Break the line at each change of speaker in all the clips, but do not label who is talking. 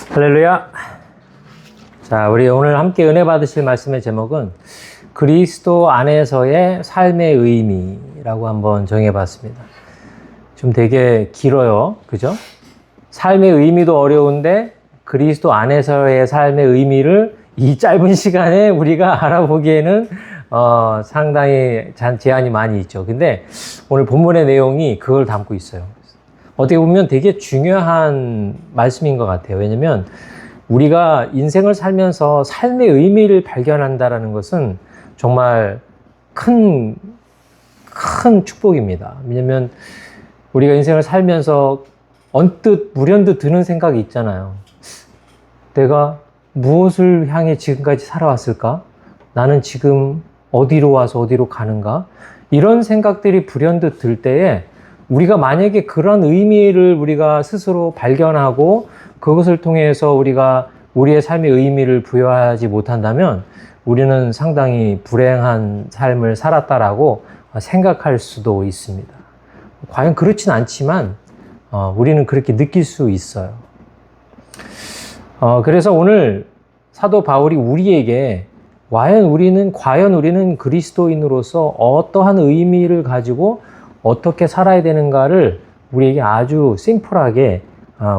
할렐루야. 자, 우리 오늘 함께 은혜 받으실 말씀의 제목은 그리스도 안에서의 삶의 의미라고 한번 정해봤습니다. 좀 되게 길어요. 그죠? 삶의 의미도 어려운데 그리스도 안에서의 삶의 의미를 이 짧은 시간에 우리가 알아보기에는 상당히 제한이 많이 있죠. 근데 오늘 본문의 내용이 그걸 담고 있어요. 어떻게 보면 되게 중요한 말씀인 것 같아요. 왜냐면 우리가 인생을 살면서 삶의 의미를 발견한다는 것은 정말 큰 축복입니다. 왜냐면 우리가 인생을 살면서 언뜻 불현듯 드는 생각이 있잖아요. 내가 무엇을 향해 지금까지 살아왔을까? 나는 지금 어디로 와서 어디로 가는가? 이런 생각들이 불현듯 들 때에 우리가 만약에 그런 의미를 우리가 스스로 발견하고 그것을 통해서 우리가 우리의 삶의 의미를 부여하지 못한다면 우리는 상당히 불행한 삶을 살았다라고 생각할 수도 있습니다. 과연 그렇진 않지만 우리는 그렇게 느낄 수 있어요. 그래서 오늘 사도 바울이 우리에게 과연 우리는 그리스도인으로서 어떠한 의미를 가지고 어떻게 살아야 되는가를 우리에게 아주 심플하게,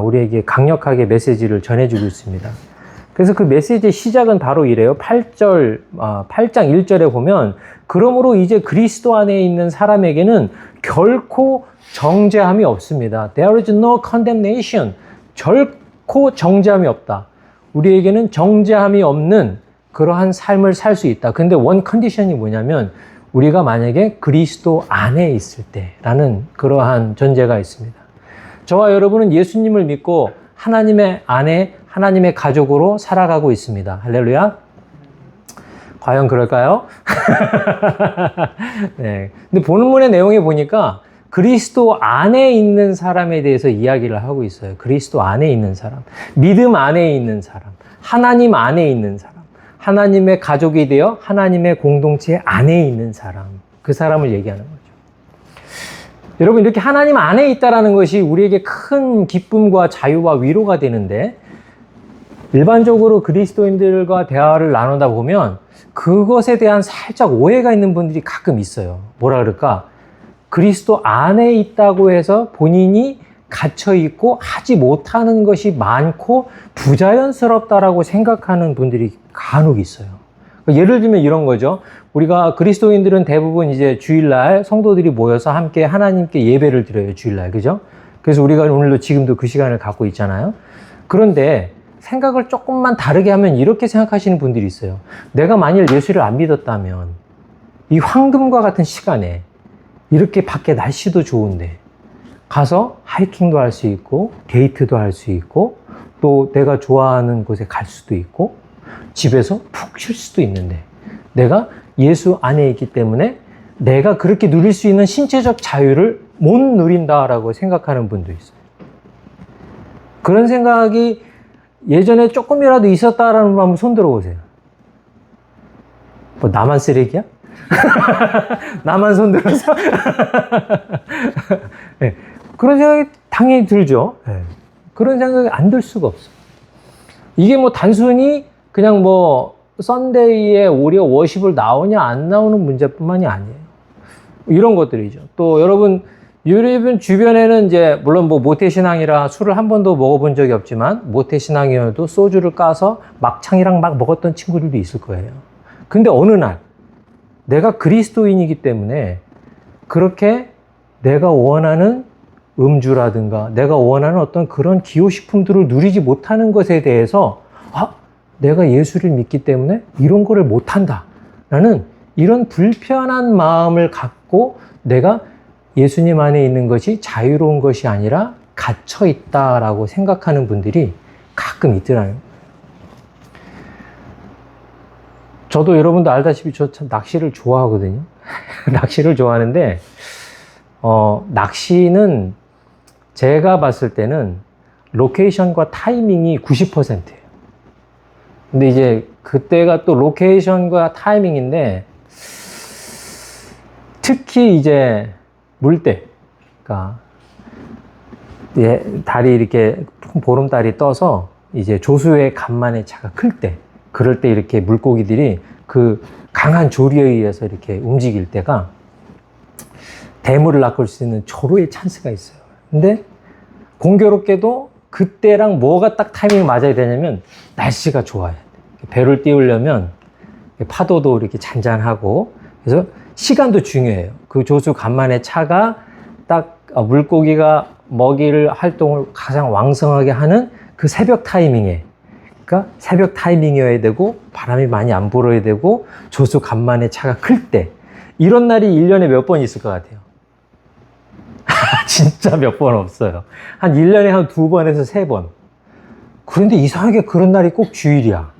우리에게 강력하게 메시지를 전해주고 있습니다. 그래서 그 메시지의 시작은 바로 이래요. 8장 1절에 보면, 그러므로 이제 그리스도 안에 있는 사람에게는 결코 정죄함이 없습니다. There is no condemnation. 결코 정죄함이 없다. 우리에게는 정죄함이 없는 그러한 삶을 살 수 있다. 근데 원 컨디션이 뭐냐면, 우리가 만약에 그리스도 안에 있을 때라는 그러한 전제가 있습니다. 저와 여러분은 예수님을 믿고 하나님의 안에 하나님의 가족으로 살아가고 있습니다. 할렐루야. 과연 그럴까요? 네. 근데 본문의 내용에 보니까 그리스도 안에 있는 사람에 대해서 이야기를 하고 있어요. 그리스도 안에 있는 사람, 믿음 안에 있는 사람, 하나님 안에 있는 사람. 하나님의 가족이 되어 하나님의 공동체 안에 있는 사람, 그 사람을 얘기하는 거죠. 여러분, 이렇게 하나님 안에 있다는 것이 우리에게 큰 기쁨과 자유와 위로가 되는데, 일반적으로 그리스도인들과 대화를 나누다 보면 그것에 대한 살짝 오해가 있는 분들이 가끔 있어요. 뭐라 그럴까? 그리스도 안에 있다고 해서 본인이 갇혀 있고 하지 못하는 것이 많고 부자연스럽다라고 생각하는 분들이 간혹 있어요. 예를 들면 이런 거죠. 우리가 그리스도인들은 대부분 이제 주일날 성도들이 모여서 함께 하나님께 예배를 드려요. 주일날. 그죠? 그래서 우리가 오늘도 지금도 그 시간을 갖고 있잖아요. 그런데 생각을 조금만 다르게 하면 이렇게 생각하시는 분들이 있어요. 내가 만일 예수를 안 믿었다면 이 황금과 같은 시간에 이렇게 밖에 날씨도 좋은데 가서 하이킹도 할 수 있고 데이트도 할 수 있고 또 내가 좋아하는 곳에 갈 수도 있고 집에서 푹 쉴 수도 있는데 내가 예수 안에 있기 때문에 내가 그렇게 누릴 수 있는 신체적 자유를 못 누린다라고 생각하는 분도 있어요. 그런 생각이 예전에 조금이라도 있었다라는 분 한번 손 들어보세요. 뭐 나만 쓰레기야? 나만 손 들어서? 네. 그런 생각이 당연히 들죠. 네. 그런 생각이 안 들 수가 없어. 이게 뭐 단순히 그냥 뭐 썬데이에 오히려 워십을 나오냐 안 나오는 문제뿐만이 아니에요. 이런 것들이죠. 또 여러분 주변에는 이제 물론 뭐 모태신앙이라 술을 한 번도 먹어본 적이 없지만 모태신앙이어도 소주를 까서 막창이랑 막 먹었던 친구들도 있을 거예요. 근데 어느 날 내가 그리스도인이기 때문에 그렇게 내가 원하는 음주라든가 내가 원하는 어떤 그런 기호식품들을 누리지 못하는 것에 대해서 내가 예수를 믿기 때문에 이런 거를 못한다 라는 이런 불편한 마음을 갖고 내가 예수님 안에 있는 것이 자유로운 것이 아니라 갇혀 있다라고 생각하는 분들이 가끔 있더라고요. 저도 여러분도 알다시피 저 참 낚시를 좋아하거든요. 낚시를 좋아하는데 낚시는 제가 봤을 때는 로케이션과 타이밍이 90%예요. 근데 이제 그때가 또 로케이션과 타이밍인데 특히 이제 물때, 그러니까 달이 이렇게 보름달이 떠서 이제 조수의 간만의 차가 클 때, 그럴 때 이렇게 물고기들이 그 강한 조류에 의해서 이렇게 움직일 때가 대물을 낚을 수 있는 절호의 찬스가 있어요. 근데 공교롭게도 그때랑 뭐가 딱 타이밍이 맞아야 되냐면 날씨가 좋아야 돼. 배를 띄우려면 파도도 이렇게 잔잔하고, 그래서 시간도 중요해요. 그 조수 간만의 차가 딱 물고기가 먹이를 활동을 가장 왕성하게 하는 그 새벽 타이밍에, 그러니까 새벽 타이밍이어야 되고 바람이 많이 안 불어야 되고 조수 간만에 차가 클 때, 이런 날이 1년에 몇 번 있을 것 같아요? 진짜 몇 번 없어요. 한 1년에 한 2번에서 3번. 그런데 이상하게 그런 날이 꼭 주일이야.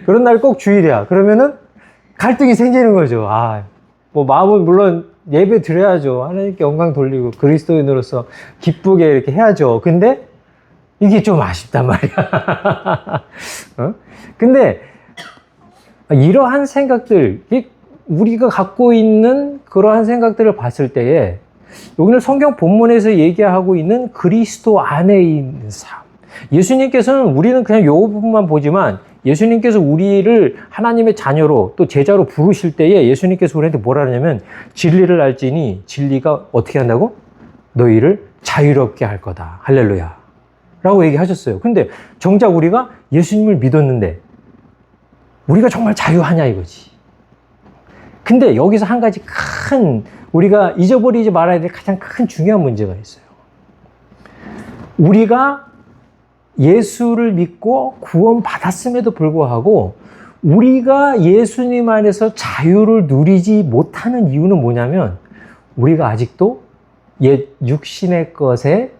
그런 날이 꼭 주일이야. 그러면은 갈등이 생기는 거죠. 뭐 마음은 물론 예배 드려야죠. 하나님께 영광 돌리고 그리스도인으로서 기쁘게 이렇게 해야죠. 근데 이게 좀 아쉽단 말이야. 근데 이러한 생각들, 우리가 갖고 있는 그러한 생각들을 봤을 때에 오늘 성경 본문에서 얘기하고 있는 그리스도 안에 있는 삶, 예수님께서는, 우리는 그냥 요 부분만 보지만 예수님께서 우리를 하나님의 자녀로 또 제자로 부르실 때에 예수님께서 우리한테 뭐라 하냐면, 진리를 알지니 진리가 어떻게 한다고? 너희를 자유롭게 할 거다. 할렐루야 라고 얘기하셨어요. 근데 정작 우리가 예수님을 믿었는데 우리가 정말 자유하냐 이거지. 근데 여기서 한 가지 우리가 잊어버리지 말아야 될 가장 큰 중요한 문제가 있어요. 우리가 예수를 믿고 구원받았음에도 불구하고 우리가 예수님 안에서 자유를 누리지 못하는 이유는 뭐냐면, 우리가 아직도 옛 육신의 것에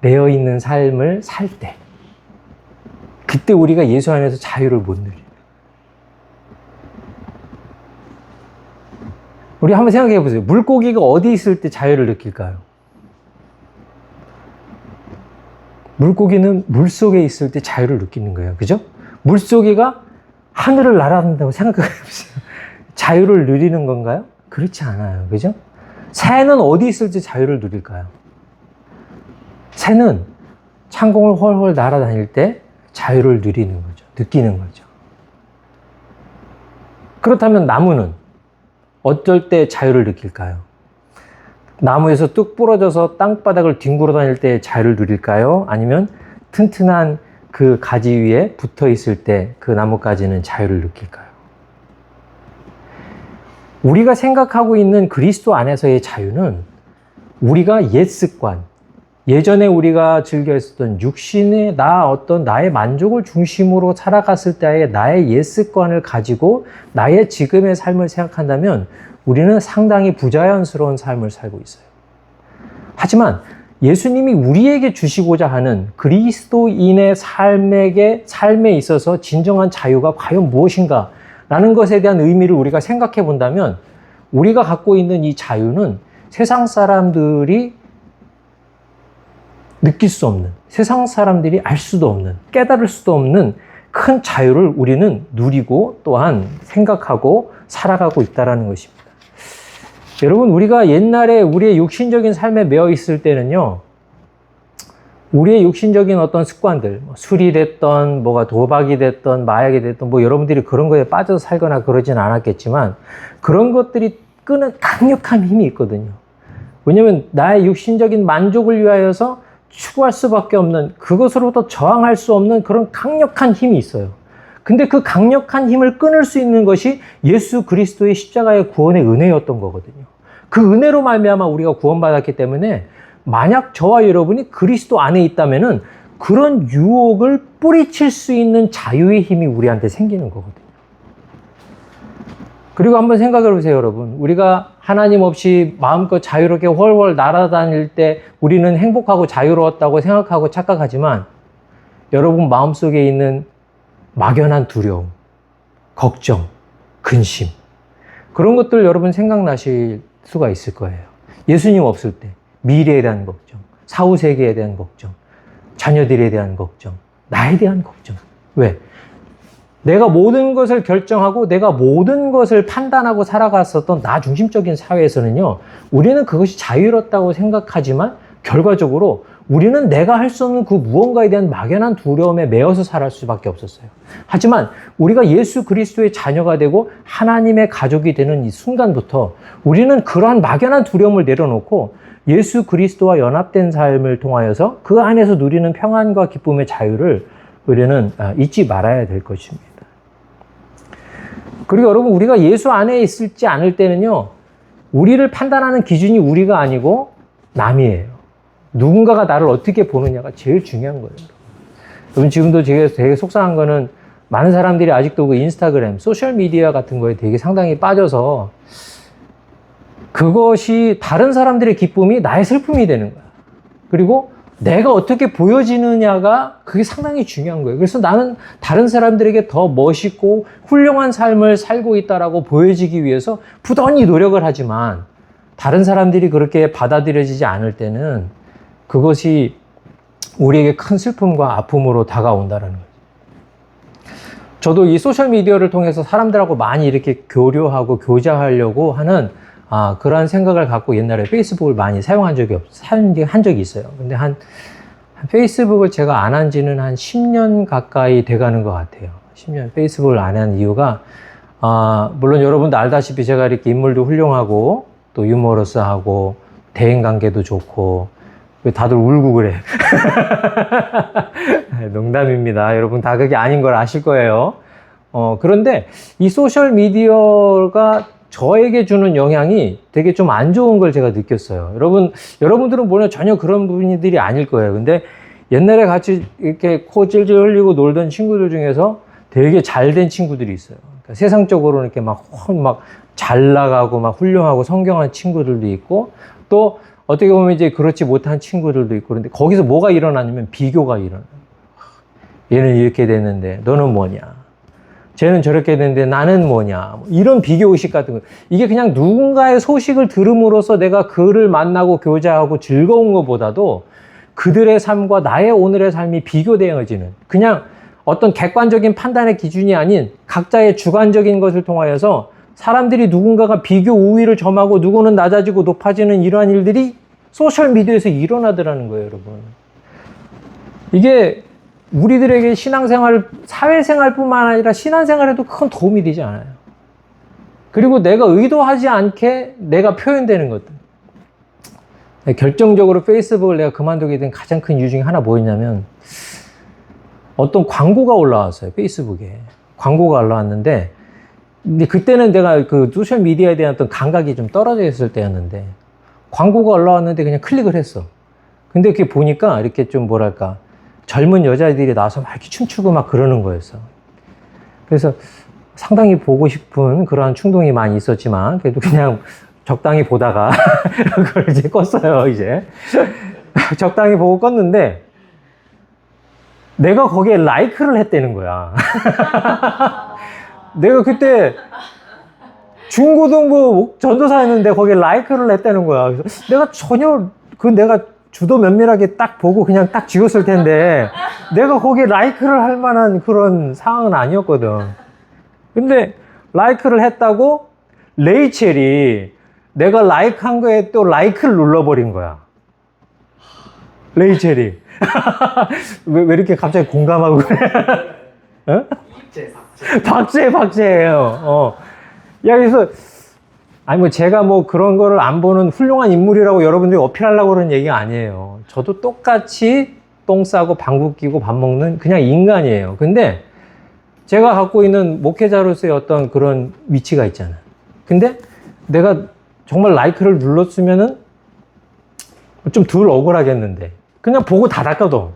매여 있는 삶을 살 때, 그때 우리가 예수 안에서 자유를 못 누려요. 우리 한번 생각해 보세요. 물고기가 어디 있을 때 자유를 느낄까요? 물고기는 물속에 있을 때 자유를 느끼는 거예요. 그죠? 물고기가 하늘을 날아다닌다고 생각해 보세요. 자유를 누리는 건가요? 그렇지 않아요. 그죠? 새는 어디 있을 때 자유를 누릴까요? 새는 창공을 훨훨 날아다닐 때 자유를 누리는 거죠. 느끼는 거죠. 그렇다면 나무는 어쩔 때 자유를 느낄까요? 나무에서 뚝 부러져서 땅바닥을 뒹굴어 다닐 때 자유를 누릴까요? 아니면 튼튼한 그 가지 위에 붙어 있을 때 그 나뭇가지는 자유를 느낄까요? 우리가 생각하고 있는 그리스도 안에서의 자유는 우리가 옛 습관, 예전에 우리가 즐겨 했었던 육신의 나의 만족을 중심으로 살아갔을 때의 나의 옛 습관을 가지고 나의 지금의 삶을 생각한다면 우리는 상당히 부자연스러운 삶을 살고 있어요. 하지만 예수님이 우리에게 주시고자 하는 그리스도인의 삶에 있어서 진정한 자유가 과연 무엇인가 라는 것에 대한 의미를 우리가 생각해 본다면, 우리가 갖고 있는 이 자유는 세상 사람들이 느낄 수 없는, 세상 사람들이 알 수도 없는, 깨달을 수도 없는 큰 자유를 우리는 누리고 또한 생각하고 살아가고 있다는 것입니다. 여러분, 우리가 옛날에 우리의 육신적인 삶에 매여 있을 때는요, 우리의 육신적인 어떤 습관들, 술이 됐던, 뭐가 도박이 됐던, 마약이 됐던, 뭐 여러분들이 그런 거에 빠져서 살거나 그러진 않았겠지만, 그런 것들이 끄는 강력한 힘이 있거든요. 왜냐면 나의 육신적인 만족을 위하여서 추구할 수밖에 없는, 그것으로부터 저항할 수 없는 그런 강력한 힘이 있어요. 근데 그 강력한 힘을 끊을 수 있는 것이 예수 그리스도의 십자가의 구원의 은혜였던 거거든요. 그 은혜로 말미암아 우리가 구원받았기 때문에, 만약 저와 여러분이 그리스도 안에 있다면은 그런 유혹을 뿌리칠 수 있는 자유의 힘이 우리한테 생기는 거거든요. 그리고 한번 생각해 보세요, 여러분. 우리가 하나님 없이 마음껏 자유롭게 훨훨 날아다닐 때 우리는 행복하고 자유로웠다고 생각하고 착각하지만, 여러분 마음속에 있는 막연한 두려움, 걱정, 근심, 그런 것들 여러분 생각나실 수가 있을 거예요. 예수님 없을 때 미래에 대한 걱정, 사후세계에 대한 걱정, 자녀들에 대한 걱정, 나에 대한 걱정. 왜? 내가 모든 것을 결정하고 내가 모든 것을 판단하고 살아갔었던 나 중심적인 사회에서는요, 우리는 그것이 자유롭다고 생각하지만 결과적으로 우리는 내가 할 수 없는 그 무언가에 대한 막연한 두려움에 매여서 살아갈 수밖에 없었어요. 하지만 우리가 예수 그리스도의 자녀가 되고 하나님의 가족이 되는 이 순간부터 우리는 그러한 막연한 두려움을 내려놓고 예수 그리스도와 연합된 삶을 통하여서 그 안에서 누리는 평안과 기쁨의 자유를 우리는 잊지 말아야 될 것입니다. 그리고 여러분, 우리가 예수 안에 있을지 않을 때는요, 우리를 판단하는 기준이 우리가 아니고 남이에요. 누군가가 나를 어떻게 보느냐가 제일 중요한 거예요. 여러분, 지금도 되게 속상한 거는 많은 사람들이 아직도 그 인스타그램, 소셜미디어 같은 거에 되게 상당히 빠져서 그것이 다른 사람들의 기쁨이 나의 슬픔이 되는 거야. 그리고 내가 어떻게 보여지느냐가 그게 상당히 중요한 거예요. 그래서 나는 다른 사람들에게 더 멋있고 훌륭한 삶을 살고 있다라고 보여지기 위해서 부단히 노력을 하지만 다른 사람들이 그렇게 받아들여지지 않을 때는 그것이 우리에게 큰 슬픔과 아픔으로 다가온다는 거예요. 저도 이 소셜미디어를 통해서 사람들하고 많이 이렇게 교류하고 교제하려고 하는 그러한 생각을 갖고 옛날에 페이스북을 많이 사용한 적이 있어요. 근데 페이스북을 제가 안 한 지는 한 10년 가까이 돼가는 것 같아요. 10년 페이스북을 안 한 이유가, 물론 여러분도 알다시피 제가 이렇게 인물도 훌륭하고 또 유머러스하고 대인관계도 좋고, 왜 다들 울고 그래? 농담입니다. 여러분 다 그게 아닌 걸 아실 거예요. 그런데 이 소셜미디어가 저에게 주는 영향이 되게 좀 안 좋은 걸 제가 느꼈어요. 여러분들은 물론 전혀 그런 분들이 아닐 거예요. 근데 옛날에 같이 이렇게 코 찔찔 흘리고 놀던 친구들 중에서 되게 잘된 친구들이 있어요. 그러니까 세상적으로 이렇게 막 잘 나가고 막 훌륭하고 성경한 친구들도 있고, 또 어떻게 보면 이제 그렇지 못한 친구들도 있고, 그런데 거기서 뭐가 일어나냐면 비교가 일어나요. 얘는 이렇게 됐는데 너는 뭐냐? 쟤는 저렇게 됐는데 나는 뭐냐? 이런 비교의식 같은 거. 이게 그냥 누군가의 소식을 들음으로써 내가 그를 만나고 교제하고 즐거운 것보다도 그들의 삶과 나의 오늘의 삶이 비교되어지는, 그냥 어떤 객관적인 판단의 기준이 아닌 각자의 주관적인 것을 통하여서 사람들이 누군가가 비교 우위를 점하고 누구는 낮아지고 높아지는 이러한 일들이 소셜미디어에서 일어나더라는 거예요, 여러분. 이게 우리들에게 신앙생활, 사회생활뿐만 아니라 신앙생활에도 큰 도움이 되지 않아요. 그리고 내가 의도하지 않게 내가 표현되는 것들. 결정적으로 페이스북을 내가 그만두게 된 가장 큰 이유 중에 하나 뭐였냐면, 어떤 광고가 올라왔어요, 페이스북에. 광고가 올라왔는데, 근데 그때는 내가 그 소셜미디어에 대한 어떤 감각이 좀 떨어져 있을 때였는데, 광고가 올라왔는데 그냥 클릭을 했어. 근데 그게 보니까 이렇게 좀 뭐랄까, 젊은 여자애들이 나와서 막 이렇게 춤추고 막 그러는 거였어. 그래서 상당히 보고 싶은 그러한 충동이 많이 있었지만, 그래도 그냥 적당히 보다가, 그걸 이제 껐어요, 이제. 적당히 보고 껐는데, 내가 거기에 라이크를 했다는 거야. 내가 그때 중고등부 전도사였는데 거기에 라이크를 했다는 거야. 그래서 내가 전혀, 내가 주도 면밀하게 딱 보고 그냥 딱 지웠을 텐데, 내가 거기에 라이크를 할 만한 그런 상황은 아니었거든. 근데 라이크를 했다고 레이첼이 내가 라이크한 거에 또 라이크를 눌러버린 거야. 레이첼이. 왜 이렇게 갑자기 공감하고 그래? 어? 박제예요. 야, 그래서, 제가 그런 거를 안 보는 훌륭한 인물이라고 여러분들이 어필하려고 그러는 얘기가 아니에요. 저도 똑같이 똥 싸고 방구 끼고 밥 먹는 그냥 인간이에요. 근데 제가 갖고 있는 목회자로서의 어떤 그런 위치가 있잖아. 근데 내가 정말 라이크를 눌렀으면은 좀 덜 억울하겠는데. 그냥 보고 닫았거든.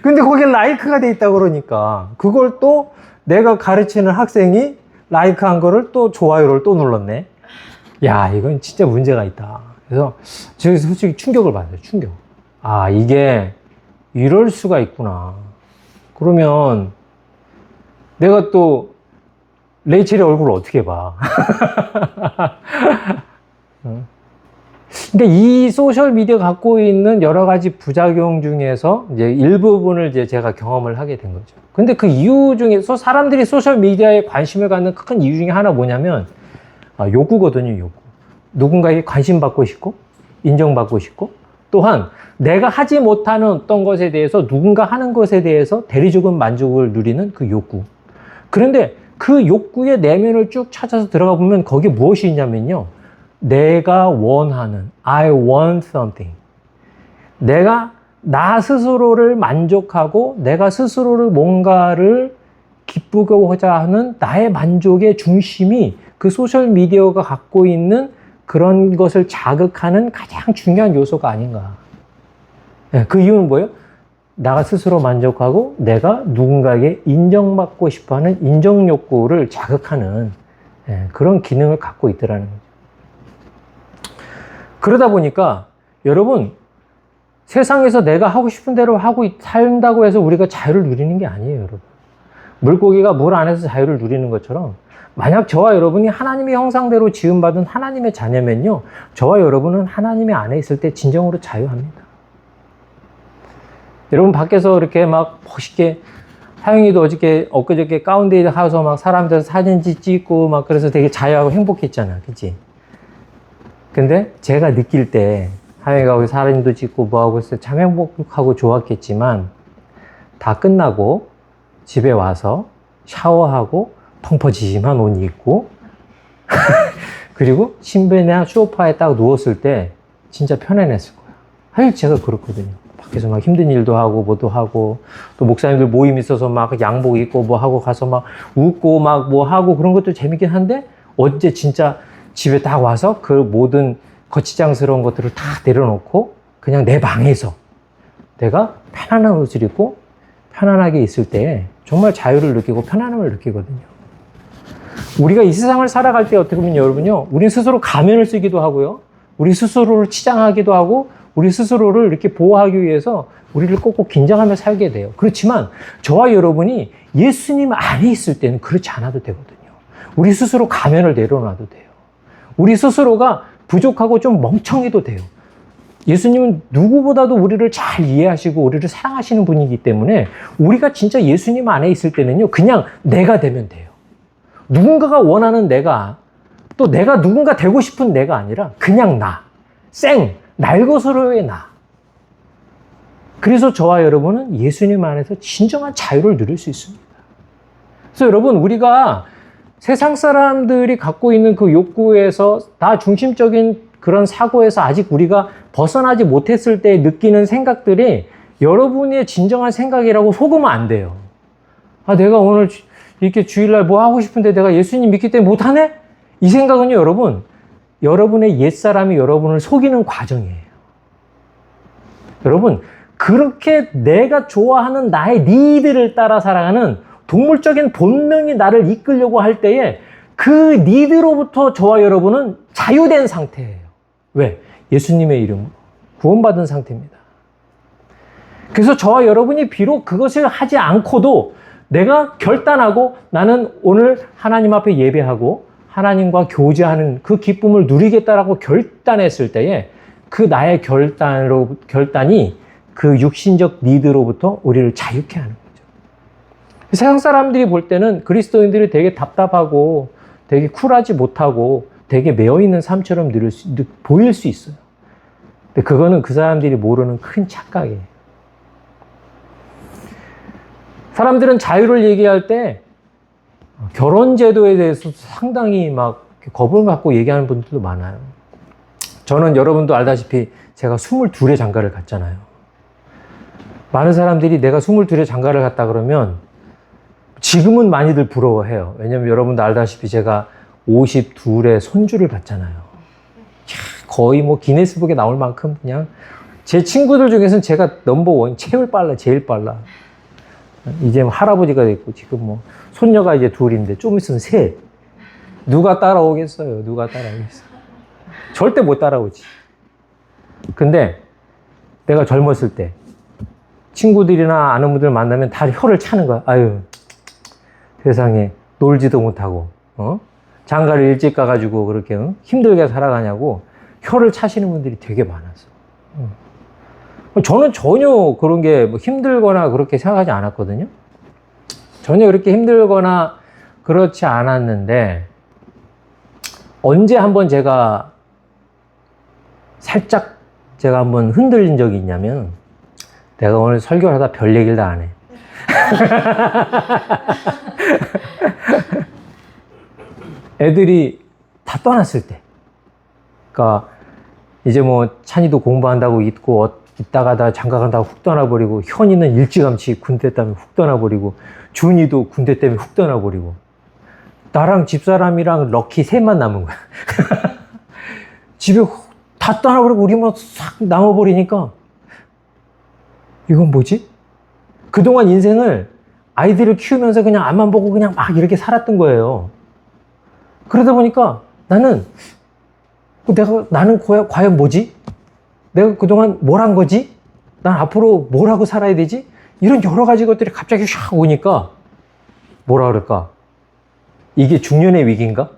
근데 거기에 라이크가 돼 있다 그러니까 그걸 또 내가 가르치는 학생이 라이크한 거를 또 좋아요를 또 눌렀네. 야, 이건 진짜 문제가 있다. 그래서 제가 솔직히 충격을 받아요. 충격. 이게 이럴 수가 있구나. 그러면 내가 또 레이첼의 얼굴을 어떻게 봐? 그러니까 이 소셜 미디어 갖고 있는 여러 가지 부작용 중에서 이제 일부분을 이제 제가 경험을 하게 된 거죠. 근데 그 이유 중에서 사람들이 소셜 미디어에 관심을 갖는 큰 이유 중에 하나 뭐냐면 욕구거든요, 욕구. 누군가에게 관심 받고 싶고 인정받고 싶고 또한 내가 하지 못하는 어떤 것에 대해서 누군가 하는 것에 대해서 대리조금 만족을 누리는 그 욕구. 그런데 그 욕구의 내면을 쭉 찾아서 들어가 보면 거기에 무엇이 있냐면요. 내가 원하는 I want something. 내가 나 스스로를 만족하고 내가 스스로를 뭔가를 기쁘고자 하는 나의 만족의 중심이 그 소셜미디어가 갖고 있는 그런 것을 자극하는 가장 중요한 요소가 아닌가. 그 이유는 뭐예요? 나가 스스로 만족하고 내가 누군가에게 인정받고 싶어하는 인정 욕구를 자극하는 그런 기능을 갖고 있더라는 거죠. 그러다 보니까 여러분 세상에서 내가 하고 싶은 대로 하고 산다고 해서 우리가 자유를 누리는 게 아니에요, 여러분. 물고기가 물 안에서 자유를 누리는 것처럼 만약 저와 여러분이 하나님의 형상대로 지음받은 하나님의 자녀면요, 저와 여러분은 하나님의 안에 있을 때 진정으로 자유합니다. 여러분 밖에서 이렇게 막 멋있게 하영이도 엊그저께 가운데에 가서 막 사람들 사진 찍고 막 그래서 되게 자유하고 행복했잖아, 그치? 근데 제가 느낄 때 하영이가 거기 사진도 찍고 뭐하고 있을 때 참 행복하고 좋았겠지만 다 끝나고 집에 와서 샤워하고 펑퍼짐한 옷 입고 그리고 침대나 소파에 딱 누웠을 때 진짜 편안했을 거야. 사실 제가 그렇거든요. 밖에서 막 힘든 일도 하고 뭐도 하고 또 목사님들 모임 있어서 막 양복 입고 뭐 하고 가서 막 웃고 막 뭐 하고 그런 것도 재밌긴 한데 어제 진짜 집에 딱 와서 그 모든 거치장스러운 것들을 다 내려놓고 그냥 내 방에서 내가 편안한 옷을 입고 편안하게 있을 때 정말 자유를 느끼고 편안함을 느끼거든요. 우리가 이 세상을 살아갈 때 어떻게 보면 여러분요, 우리 스스로 가면을 쓰기도 하고요, 우리 스스로를 치장하기도 하고 우리 스스로를 이렇게 보호하기 위해서 우리를 꼭꼭 긴장하며 살게 돼요. 그렇지만 저와 여러분이 예수님 안에 있을 때는 그렇지 않아도 되거든요. 우리 스스로 가면을 내려놔도 돼요. 우리 스스로가 부족하고 좀 멍청해도 돼요. 예수님은 누구보다도 우리를 잘 이해하시고 우리를 사랑하시는 분이기 때문에 우리가 진짜 예수님 안에 있을 때는요, 그냥 내가 되면 돼요. 누군가가 원하는 내가, 또 내가 누군가 되고 싶은 내가 아니라 그냥 나, 날것으로의 나. 그래서 저와 여러분은 예수님 안에서 진정한 자유를 누릴 수 있습니다. 그래서 여러분, 우리가 세상 사람들이 갖고 있는 그 욕구에서 나 중심적인 그런 사고에서 아직 우리가 벗어나지 못했을 때 느끼는 생각들이 여러분의 진정한 생각이라고 속으면 안 돼요. 내가 오늘 이렇게 주일날 뭐 하고 싶은데 내가 예수님 믿기 때문에 못하네? 이 생각은요, 여러분, 여러분의 옛사람이 여러분을 속이는 과정이에요. 여러분, 그렇게 내가 좋아하는 나의 니드를 따라 살아가는 동물적인 본능이 나를 이끌려고 할 때에 그 니드로부터 저와 여러분은 자유된 상태예요. 왜? 예수님의 이름으로 구원받은 상태입니다. 그래서 저와 여러분이 비록 그것을 하지 않고도 내가 결단하고 나는 오늘 하나님 앞에 예배하고 하나님과 교제하는 그 기쁨을 누리겠다라고 결단했을 때에 그 나의 결단이 그 육신적 니드로부터 우리를 자유케 하는 거죠. 세상 사람들이 볼 때는 그리스도인들이 되게 답답하고 되게 쿨하지 못하고 되게 매어있는 삶처럼 보일 수 있어요. 근데 그거는 그 사람들이 모르는 큰 착각이에요. 사람들은 자유를 얘기할 때 결혼 제도에 대해서 상당히 막 겁을 갖고 얘기하는 분들도 많아요. 저는 여러분도 알다시피 제가 22의 장가를 갔잖아요. 많은 사람들이 내가 22의 장가를 갔다 그러면 지금은 많이들 부러워해요. 왜냐면 여러분도 알다시피 제가 52의 손주를 봤잖아요. 거의 뭐 기네스북에 나올 만큼 그냥 제 친구들 중에서는 제가 넘버원, 제일 빨라. 이제 뭐 할아버지가 됐고 지금 뭐 손녀가 이제 둘인데 좀 있으면 셋. 누가 따라오겠어요? 절대 못 따라오지. 근데 내가 젊었을 때 친구들이나 아는 분들 만나면 다 혀를 차는 거야. 아유, 세상에 놀지도 못하고 장가를 일찍 가가지고 그렇게 힘들게 살아가냐고 혀를 차시는 분들이 되게 많았어. 저는 전혀 그런 게 뭐 힘들거나 그렇게 생각하지 않았거든요. 전혀 그렇게 힘들거나 그렇지 않았는데, 언제 한번 제가 살짝 제가 한번 흔들린 적이 있냐면, 내가 오늘 설교를 하다 별 얘기를 다 안 해. 애들이 다 떠났을 때. 그러니까 이제 뭐 찬이도 공부한다고 있다가 장가 간다고 훅 떠나버리고, 현이는 일찌감치 군대 때문에 훅 떠나버리고, 준이도 군대 때문에 훅 떠나버리고, 나랑 집사람이랑 럭키 셋만 남은 거야. 집에 다 떠나버리고 우리만 싹 남아버리니까 이건 뭐지? 그동안 인생을 아이들을 키우면서 그냥 앞만 보고 그냥 막 이렇게 살았던 거예요. 그러다 보니까 나는 과연 뭐지? 내가 그동안 뭘 한 거지? 난 앞으로 뭘 하고 살아야 되지? 이런 여러 가지 것들이 갑자기 샥 오니까 뭐라 그럴까? 이게 중년의 위기인가?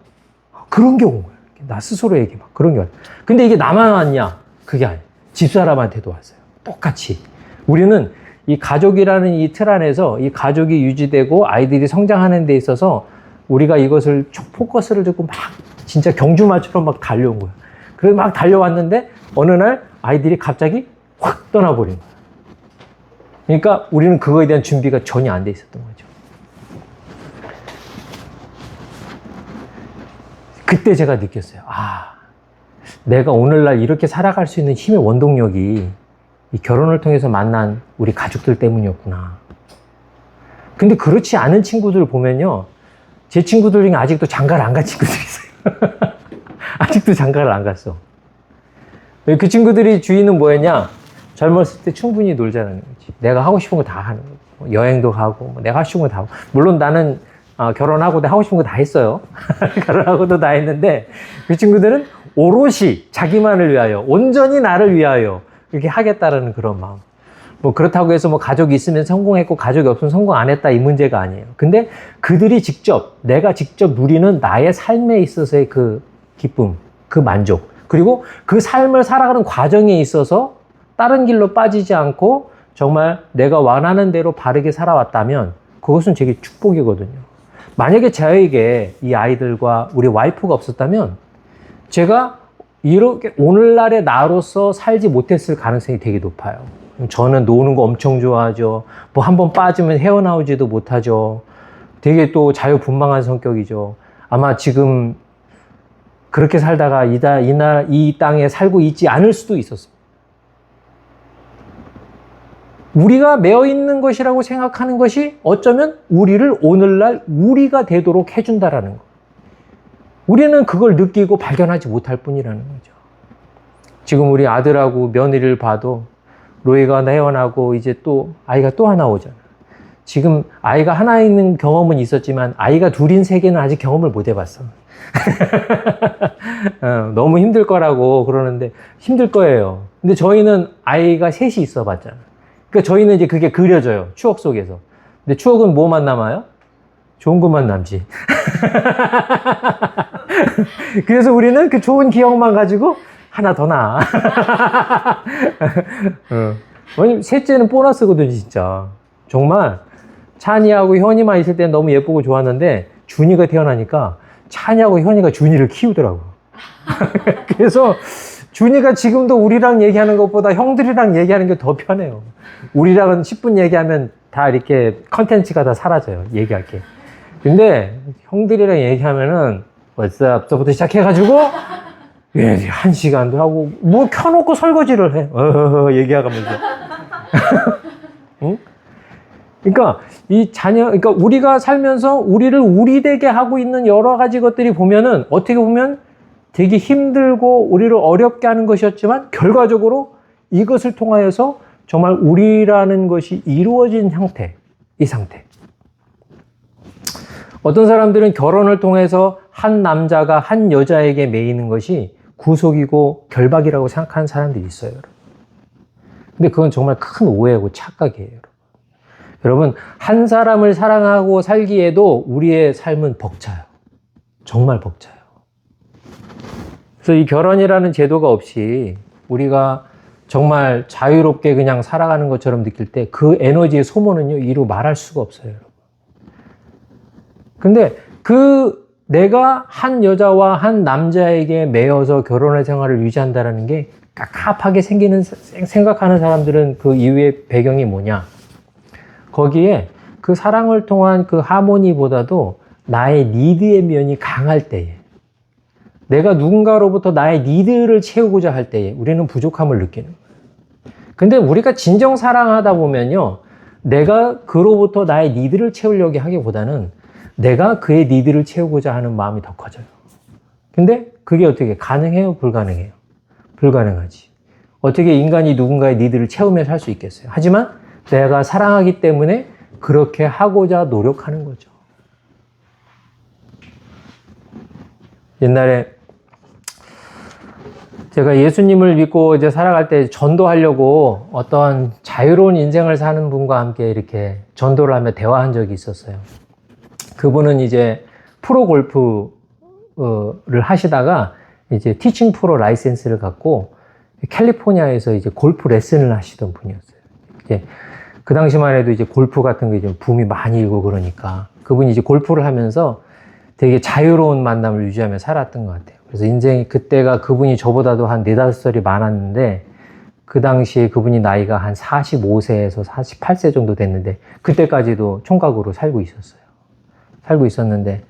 그런 게 온 거야. 나 스스로에게 막 그런 게 왔어. 근데 이게 나만 왔냐? 그게 아니야. 집사람한테도 왔어요. 똑같이. 우리는 이 가족이라는 이 틀 안에서 이 가족이 유지되고 아이들이 성장하는 데 있어서 우리가 이것을 포커스를 두고 막 진짜 경주마처럼 막 달려온 거야. 그래서 막 달려왔는데 어느 날 아이들이 갑자기 확 떠나버린 거야. 그러니까 우리는 그거에 대한 준비가 전혀 안 돼 있었던 거죠. 그때 제가 느꼈어요. 아, 내가 오늘날 이렇게 살아갈 수 있는 힘의 원동력이 이 결혼을 통해서 만난 우리 가족들 때문이었구나. 근데 그렇지 않은 친구들 보면요. 제 친구들 중에 아직도 장가를 안 간 친구들이 있어요. 아직도 장가를 안 갔어. 그 친구들이 주의는 뭐였냐? 젊었을 때 충분히 놀자는 거지. 내가 하고 싶은 거 다 하는 거지. 여행도 가고, 내가 하고 싶은 거 다 하고. 물론 나는 결혼하고 하고 싶은 거 다 했어요. 결혼하고도 다 했는데, 그 친구들은 오롯이 자기만을 위하여, 온전히 나를 위하여 이렇게 하겠다라는 그런 마음. 뭐 그렇다고 해서 뭐 가족이 있으면 성공했고 가족이 없으면 성공 안 했다 이 문제가 아니에요. 근데 그들이 내가 직접 누리는 나의 삶에 있어서의 그 기쁨, 그 만족, 그리고 그 삶을 살아가는 과정에 있어서 다른 길로 빠지지 않고 정말 내가 원하는 대로 바르게 살아왔다면 그것은 되게 축복이거든요. 만약에 저에게 이 아이들과 우리 와이프가 없었다면 제가 이렇게 오늘날의 나로서 살지 못했을 가능성이 되게 높아요. 저는 노는 거 엄청 좋아하죠. 뭐 한번 빠지면 헤어나오지도 못하죠. 되게 또 자유분방한 성격이죠. 아마 지금 그렇게 살다가 이 땅에 살고 있지 않을 수도 있었어요. 우리가 매어 있는 것이라고 생각하는 것이 어쩌면 우리를 오늘날 우리가 되도록 해준다라는 거. 우리는 그걸 느끼고 발견하지 못할 뿐이라는 거죠. 지금 우리 아들하고 며느리를 봐도 로이가 태어나고 이제 또 아이가 또 하나 오잖아. 지금 아이가 하나 있는 경험은 있었지만 아이가 둘인 세계는 아직 경험을 못 해봤어. 너무 힘들 거라고 그러는데 힘들 거예요. 근데 저희는 아이가 셋이 있어 봤잖아. 그러니까 저희는 이제 그게 그려져요. 추억 속에서. 근데 추억은 뭐만 남아요? 좋은 것만 남지. 그래서 우리는 그 좋은 기억만 가지고 하나 더 나. 왜냐면 셋째는 보너스거든, 진짜. 정말 찬이하고 현이만 있을 때는 너무 예쁘고 좋았는데 준이가 태어나니까 찬이하고 현이가 준이를 키우더라고. 그래서 준이가 지금도 우리랑 얘기하는 것보다 형들이랑 얘기하는 게 더 편해요. 우리랑은 10분 얘기하면 다 이렇게 컨텐츠가 다 사라져요. 얘기할 게. 근데 형들이랑 얘기하면은 What's up부터 시작해가지고 예, 1시간도 하고 뭐 켜놓고 설거지를 해. 얘기하면서. 응? 그러니까 그러니까 우리가 살면서 우리를 우리 되게 하고 있는 여러 가지 것들이 보면은 어떻게 보면 되게 힘들고 우리를 어렵게 하는 것이었지만 결과적으로 이것을 통하여서 정말 우리라는 것이 이루어진 형태, 이 상태. 어떤 사람들은 결혼을 통해서 한 남자가 한 여자에게 매이는 것이 구속이고 결박이라고 생각하는 사람들이 있어요, 여러분. 근데 그건 정말 큰 오해고 착각이에요, 여러분. 여러분, 한 사람을 사랑하고 살기에도 우리의 삶은 벅차요. 정말 벅차요. 그래서 이 결혼이라는 제도가 없이 우리가 정말 자유롭게 그냥 살아가는 것처럼 느낄 때 그 에너지의 소모는요, 이루 말할 수가 없어요, 여러분. 근데 내가 한 여자와 한 남자에게 매여서 결혼의 생활을 유지한다는 게 깝깝하게 생각하는 사람들은 그 이유의 배경이 뭐냐? 거기에 그 사랑을 통한 그 하모니보다도 나의 니드의 면이 강할 때에, 내가 누군가로부터 나의 니드를 채우고자 할 때에 우리는 부족함을 느끼는 거예요. 근데 우리가 진정 사랑하다 보면요, 내가 그로부터 나의 니드를 채우려고 하기보다는 내가 그의 니드를 채우고자 하는 마음이 더 커져요. 근데 그게 어떻게 가능해요? 불가능해요? 불가능하지. 어떻게 인간이 누군가의 니드를 채우며 살 수 있겠어요? 하지만 내가 사랑하기 때문에 그렇게 하고자 노력하는 거죠. 옛날에 제가 예수님을 믿고 이제 살아갈 때 전도하려고 어떤 자유로운 인생을 사는 분과 함께 이렇게 전도를 하며 대화한 적이 있었어요. 그분은 이제 프로 골프를 하시다가 이제 티칭 프로 라이센스를 갖고 캘리포니아에서 이제 골프 레슨을 하시던 분이었어요. 이제 그 당시만 해도 이제 골프 같은 게 좀 붐이 많이 일고 그러니까 그분이 이제 골프를 하면서 되게 자유로운 만남을 유지하며 살았던 것 같아요. 그래서 인생이 그때가 그분이 저보다도 한 4-5살이 많았는데 그 당시에 그분이 나이가 한 45세에서 48세 정도 됐는데 그때까지도 총각으로 살고 있었는데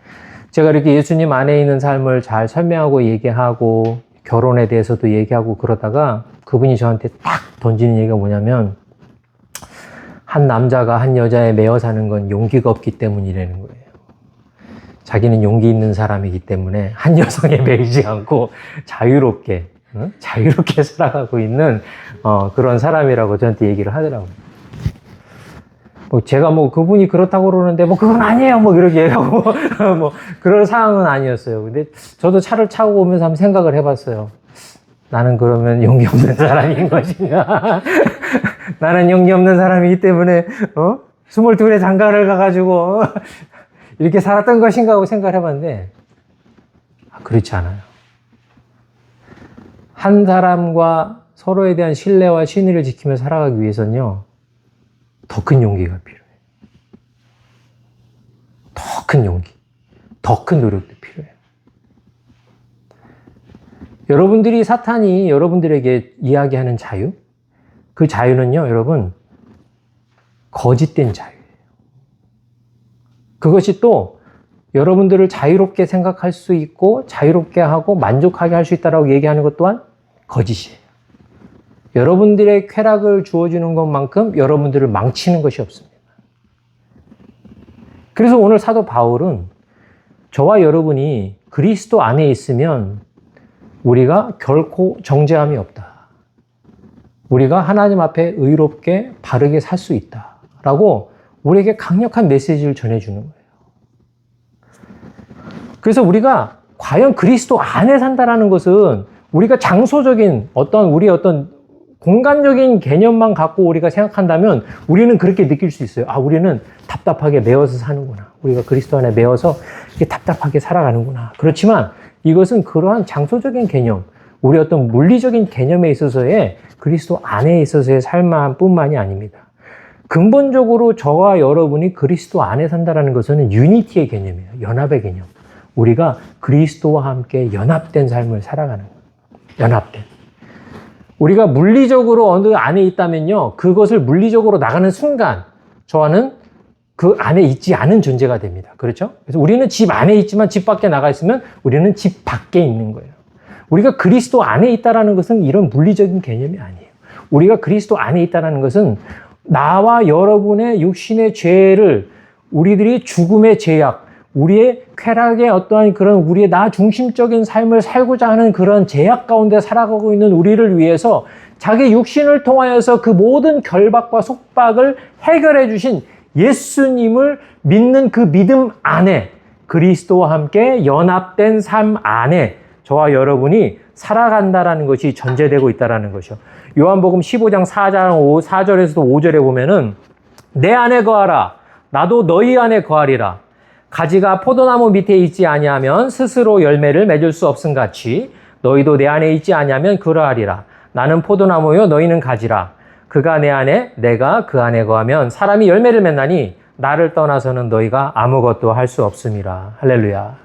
제가 이렇게 예수님 안에 있는 삶을 잘 설명하고 얘기하고 결혼에 대해서도 얘기하고 그러다가 그분이 저한테 딱 던지는 얘기가 뭐냐면 한 남자가 한 여자에 매여 사는 건 용기가 없기 때문이라는 거예요. 자기는 용기 있는 사람이기 때문에 한 여성에 매이지 않고 자유롭게 살아가고 있는 그런 사람이라고 저한테 얘기를 하더라고요. 제가 그분이 그렇다고 그러는데 그건 아니에요 이렇게 얘기하고 그런 상황은 아니었어요. 근데 저도 차를 타고 오면서 한번 생각을 해봤어요. 나는 그러면 용기 없는 사람인 것인가? 나는 용기 없는 사람이기 때문에 22에 장가를 가가지고 이렇게 살았던 것인가 하고 생각을 해봤는데 그렇지 않아요. 한 사람과 서로에 대한 신뢰와 신의를 지키며 살아가기 위해서는요, 더 큰 용기가 필요해요. 더 큰 용기, 더 큰 노력도 필요해요. 여러분들이 사탄이 여러분들에게 이야기하는 자유, 그 자유는요, 여러분, 거짓된 자유예요. 그것이 또 여러분들을 자유롭게 생각할 수 있고 자유롭게 하고 만족하게 할 수 있다고 얘기하는 것 또한 거짓이에요. 여러분들의 쾌락을 주어주는 것만큼 여러분들을 망치는 것이 없습니다. 그래서 오늘 사도 바울은 저와 여러분이 그리스도 안에 있으면 우리가 결코 정죄함이 없다. 우리가 하나님 앞에 의롭게 바르게 살 수 있다라고 우리에게 강력한 메시지를 전해주는 거예요. 그래서 우리가 과연 그리스도 안에 산다라는 것은 우리가 장소적인 우리의 어떤 공간적인 개념만 갖고 우리가 생각한다면 우리는 그렇게 느낄 수 있어요. 우리는 답답하게 매어서 사는구나. 우리가 그리스도 안에 매어서 이렇게 답답하게 살아가는구나. 그렇지만 이것은 그러한 장소적인 개념, 우리 어떤 물리적인 개념에 있어서의 그리스도 안에 있어서의 삶뿐만이 아닙니다. 근본적으로 저와 여러분이 그리스도 안에 산다는 것은 유니티의 개념이에요. 연합의 개념. 우리가 그리스도와 함께 연합된 삶을 살아가는 거예요. 연합된. 우리가 물리적으로 어느 안에 있다면요, 그것을 물리적으로 나가는 순간 저와는 그 안에 있지 않은 존재가 됩니다. 그렇죠? 그래서 우리는 집 안에 있지만 집 밖에 나가 있으면 우리는 집 밖에 있는 거예요. 우리가 그리스도 안에 있다는 것은 이런 물리적인 개념이 아니에요. 우리가 그리스도 안에 있다는 것은 나와 여러분의 육신의 죄를 우리들이 죽음의 죄악, 우리의 쾌락의 어떠한 그런 우리의 나 중심적인 삶을 살고자 하는 그런 제약 가운데 살아가고 있는 우리를 위해서 자기 육신을 통하여서 그 모든 결박과 속박을 해결해 주신 예수님을 믿는 그 믿음 안에 그리스도와 함께 연합된 삶 안에 저와 여러분이 살아간다라는 것이 전제되고 있다라는 것이요. 요한복음 15장 4절에서도 5절에 보면은 내 안에 거하라 나도 너희 안에 거하리라 가지가 포도나무 밑에 있지 아니하면 스스로 열매를 맺을 수 없음 같이 너희도 내 안에 있지 아니하면 그러하리라. 나는 포도나무요 너희는 가지라. 그가 내 안에 내가 그 안에 거하면 사람이 열매를 맺나니 나를 떠나서는 너희가 아무것도 할 수 없음이라. 할렐루야.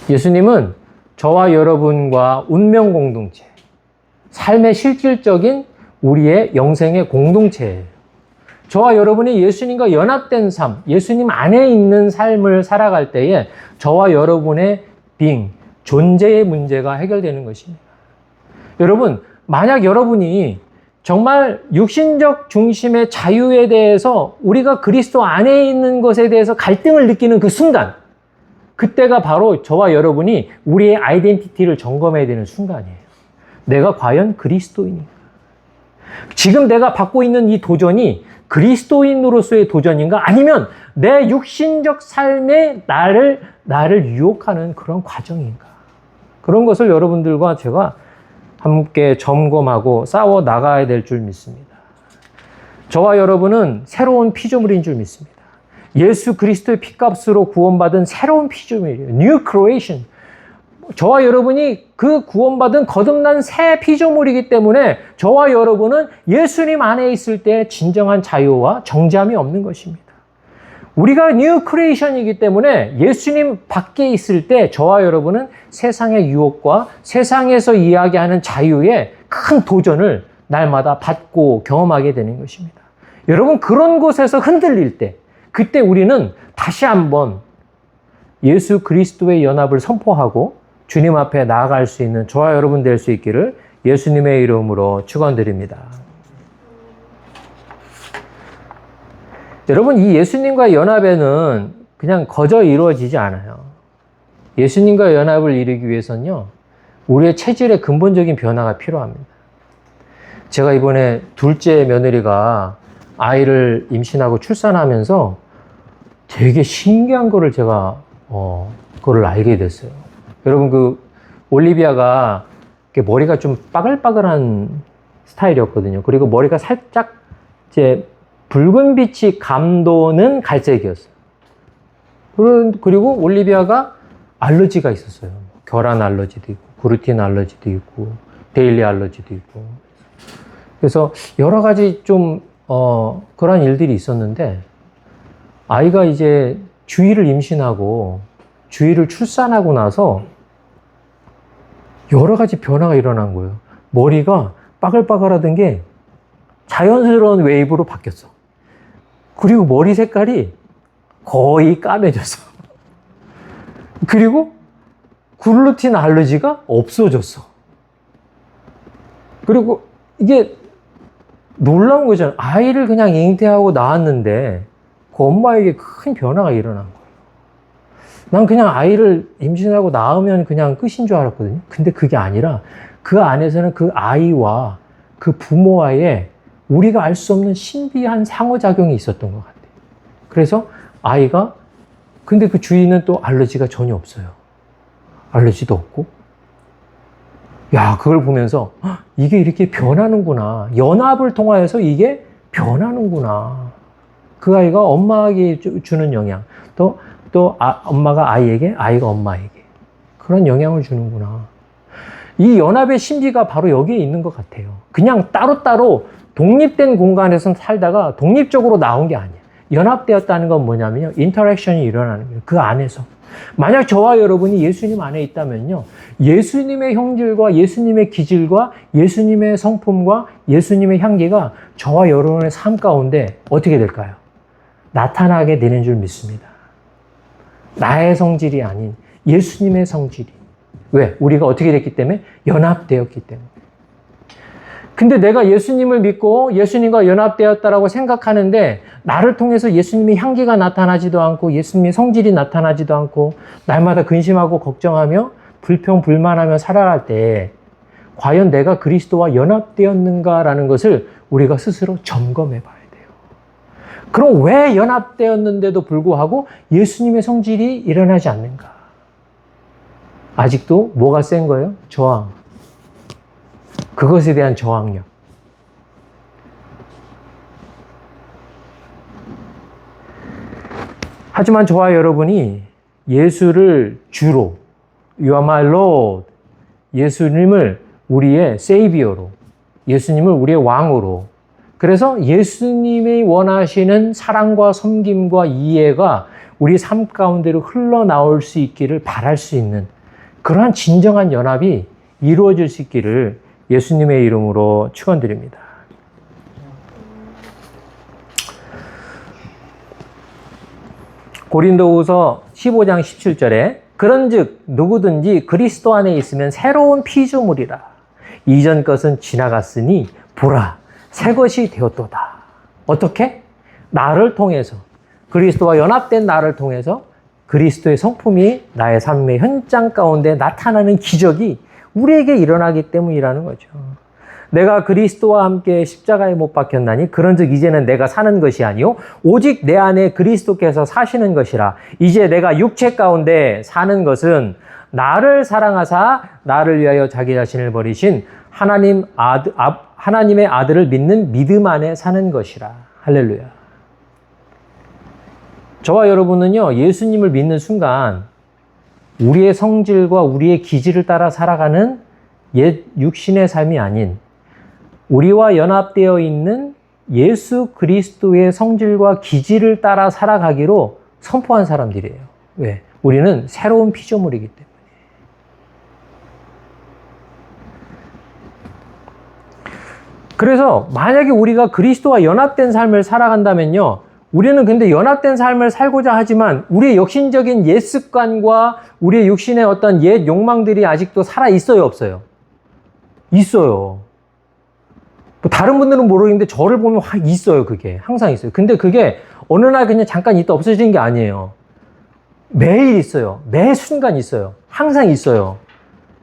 예수님은 저와 여러분과 운명 공동체, 삶의 실질적인 우리의 영생의 공동체예요. 저와 여러분이 예수님과 연합된 삶, 예수님 안에 있는 삶을 살아갈 때에 저와 여러분의 존재의 문제가 해결되는 것입니다. 여러분, 만약 여러분이 정말 육신적 중심의 자유에 대해서 우리가 그리스도 안에 있는 것에 대해서 갈등을 느끼는 그 순간, 그때가 바로 저와 여러분이 우리의 아이덴티티를 점검해야 되는 순간이에요. 내가 과연 그리스도인인가? 지금 내가 받고 있는 이 도전이 그리스도인으로서의 도전인가? 아니면 내 육신적 삶에 나를 유혹하는 그런 과정인가? 그런 것을 여러분들과 제가 함께 점검하고 싸워 나가야 될 줄 믿습니다. 저와 여러분은 새로운 피조물인 줄 믿습니다. 예수 그리스도의 피값으로 구원받은 새로운 피조물이에요. New creation. 저와 여러분이 그 구원받은 거듭난 새 피조물이기 때문에 저와 여러분은 예수님 안에 있을 때 진정한 자유와 정죄함이 없는 것입니다. 우리가 뉴 크리에이션이기 때문에 예수님 밖에 있을 때 저와 여러분은 세상의 유혹과 세상에서 이야기하는 자유의 큰 도전을 날마다 받고 경험하게 되는 것입니다. 여러분, 그런 곳에서 흔들릴 때 그때 우리는 다시 한번 예수 그리스도의 연합을 선포하고 주님 앞에 나아갈 수 있는 저와 여러분 될 수 있기를 예수님의 이름으로 축원드립니다. 여러분, 이 예수님과 연합에는 그냥 거저 이루어지지 않아요. 예수님과 연합을 이루기 위해서는요, 우리의 체질의 근본적인 변화가 필요합니다. 제가 이번에 둘째 며느리가 아이를 임신하고 출산하면서 되게 신기한 거를 제가 그거를 알게 됐어요. 여러분, 그 올리비아가 머리가 좀 빠글빠글한 스타일이었거든요. 그리고 머리가 살짝 이제 붉은 빛이 감도는 갈색이었어요. 그리고 올리비아가 알러지가 있었어요. 계란 알러지도 있고, 그루틴 알러지도 있고, 데일리 알러지도 있고. 그래서 여러 가지 좀 그런 일들이 있었는데, 아이가 이제 주희를 임신하고 주희를 출산하고 나서 여러 가지 변화가 일어난 거예요. 머리가 빠글빠글하던 게 자연스러운 웨이브로 바뀌었어. 그리고 머리 색깔이 거의 까매졌어. 그리고 글루틴 알러지가 없어졌어. 그리고 이게 놀라운 거잖아요. 아이를 그냥 잉태하고 낳았는데 그 엄마에게 큰 변화가 일어난 거예요. 난 그냥 아이를 임신하고 낳으면 그냥 끝인 줄 알았거든요. 근데 그게 아니라 그 안에서는 그 아이와 그 부모와의 우리가 알 수 없는 신비한 상호작용이 있었던 것 같아요. 그래서 아이가, 근데 그 주인은 또 알러지가 전혀 없어요. 알러지도 없고. 야, 그걸 보면서 이게 이렇게 변하는구나. 연합을 통하여서 이게 변하는구나. 그 아이가 엄마에게 주는 영향, 또 엄마가 아이에게, 아이가 엄마에게 그런 영향을 주는구나. 이 연합의 신비가 바로 여기에 있는 것 같아요. 그냥 따로따로 독립된 공간에서 살다가 독립적으로 나온 게 아니에요. 연합되었다는 건 뭐냐면요, 인터랙션이 일어나는 거예요. 그 안에서. 만약 저와 여러분이 예수님 안에 있다면요, 예수님의 형질과 예수님의 기질과 예수님의 성품과 예수님의 향기가 저와 여러분의 삶 가운데 어떻게 될까요? 나타나게 되는 줄 믿습니다. 나의 성질이 아닌 예수님의 성질이. 왜? 우리가 어떻게 됐기 때문에? 연합되었기 때문에. 근데 내가 예수님을 믿고 예수님과 연합되었다라고 생각하는데 나를 통해서 예수님의 향기가 나타나지도 않고 예수님의 성질이 나타나지도 않고 날마다 근심하고 걱정하며 불평 불만하며 살아갈 때 과연 내가 그리스도와 연합되었는가라는 것을 우리가 스스로 점검해 봐야 돼요. 그럼 왜 연합되었는데도 불구하고 예수님의 성질이 일어나지 않는가? 아직도 뭐가 센 거예요? 저항. 그것에 대한 저항력. 하지만 저와 여러분이 예수를 주로, You are my Lord. 예수님을 우리의 세이비어로, 예수님을 우리의 왕으로. 그래서 예수님이 원하시는 사랑과 섬김과 이해가 우리 삶 가운데로 흘러나올 수 있기를 바랄 수 있는 그러한 진정한 연합이 이루어질 수 있기를 예수님의 이름으로 축원드립니다. 고린도후서 15장 17절에 그런즉 누구든지 그리스도 안에 있으면 새로운 피조물이라. 이전 것은 지나갔으니 보라 새 것이 되었도다. 어떻게? 나를 통해서, 그리스도와 연합된 나를 통해서 그리스도의 성품이 나의 삶의 현장 가운데 나타나는 기적이 우리에게 일어나기 때문이라는 거죠. 내가 그리스도와 함께 십자가에 못 박혔나니 그런즉 이제는 내가 사는 것이 아니요 오직 내 안에 그리스도께서 사시는 것이라. 이제 내가 육체 가운데 사는 것은 나를 사랑하사 나를 위하여 자기 자신을 버리신 하나님의 아들을 믿는 믿음 안에 사는 것이라. 할렐루야. 저와 여러분은요, 예수님을 믿는 순간 우리의 성질과 우리의 기질을 따라 살아가는 옛 육신의 삶이 아닌 우리와 연합되어 있는 예수 그리스도의 성질과 기질을 따라 살아가기로 선포한 사람들이에요. 왜? 우리는 새로운 피조물이기 때문에. 그래서 만약에 우리가 그리스도와 연합된 삶을 살아간다면요, 우리는 근데 연합된 삶을 살고자 하지만 우리의 역신적인 옛 습관과 우리의 육신의 어떤 옛 욕망들이 아직도 살아 있어요, 없어요? 있어요. 뭐 다른 분들은 모르겠는데 저를 보면 있어요, 그게. 항상 있어요. 근데 그게 어느 날 그냥 잠깐 있다 없어지는 게 아니에요. 매일 있어요. 매 순간 있어요. 항상 있어요.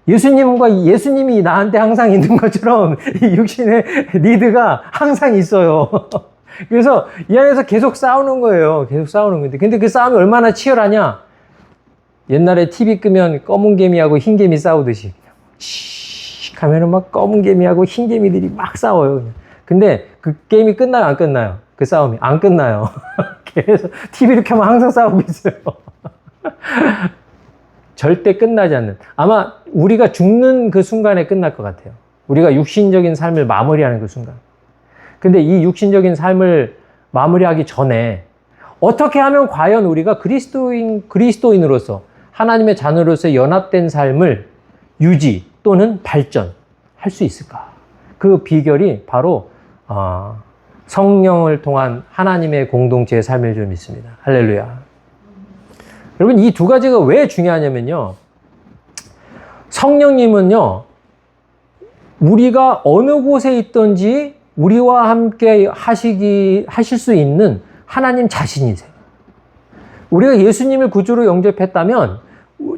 예수님이 나한테 항상 있는 것처럼 이 육신의 니드가 항상 있어요. 그래서 이 안에서 계속 싸우는 거예요. 계속 싸우는 건데. 근데 그 싸움이 얼마나 치열하냐? 옛날에 TV 끄면 검은 개미하고 흰 개미 싸우듯이. 씩 하면은 막 검은 개미하고 흰 개미들이 막 싸워요. 근데 그 게임이 끝나요? 안 끝나요? 그 싸움이 안 끝나요. 그래서 TV를 켜면 항상 싸우고 있어요. 절대 끝나지 않는. 아마 우리가 죽는 그 순간에 끝날 것 같아요. 우리가 육신적인 삶을 마무리하는 그 순간. 근데 이 육신적인 삶을 마무리하기 전에 어떻게 하면 과연 우리가 그리스도인으로서 하나님의 자녀로서 연합된 삶을 유지 또는 발전할 수 있을까? 그 비결이 바로 성령을 통한 하나님의 공동체의 삶일 줄 믿습니다. 할렐루야. 여러분, 이 두 가지가 왜 중요하냐면요, 성령님은요, 우리가 어느 곳에 있든지 우리와 함께 하실 수 있는 하나님 자신이세요. 우리가 예수님을 구주로 영접했다면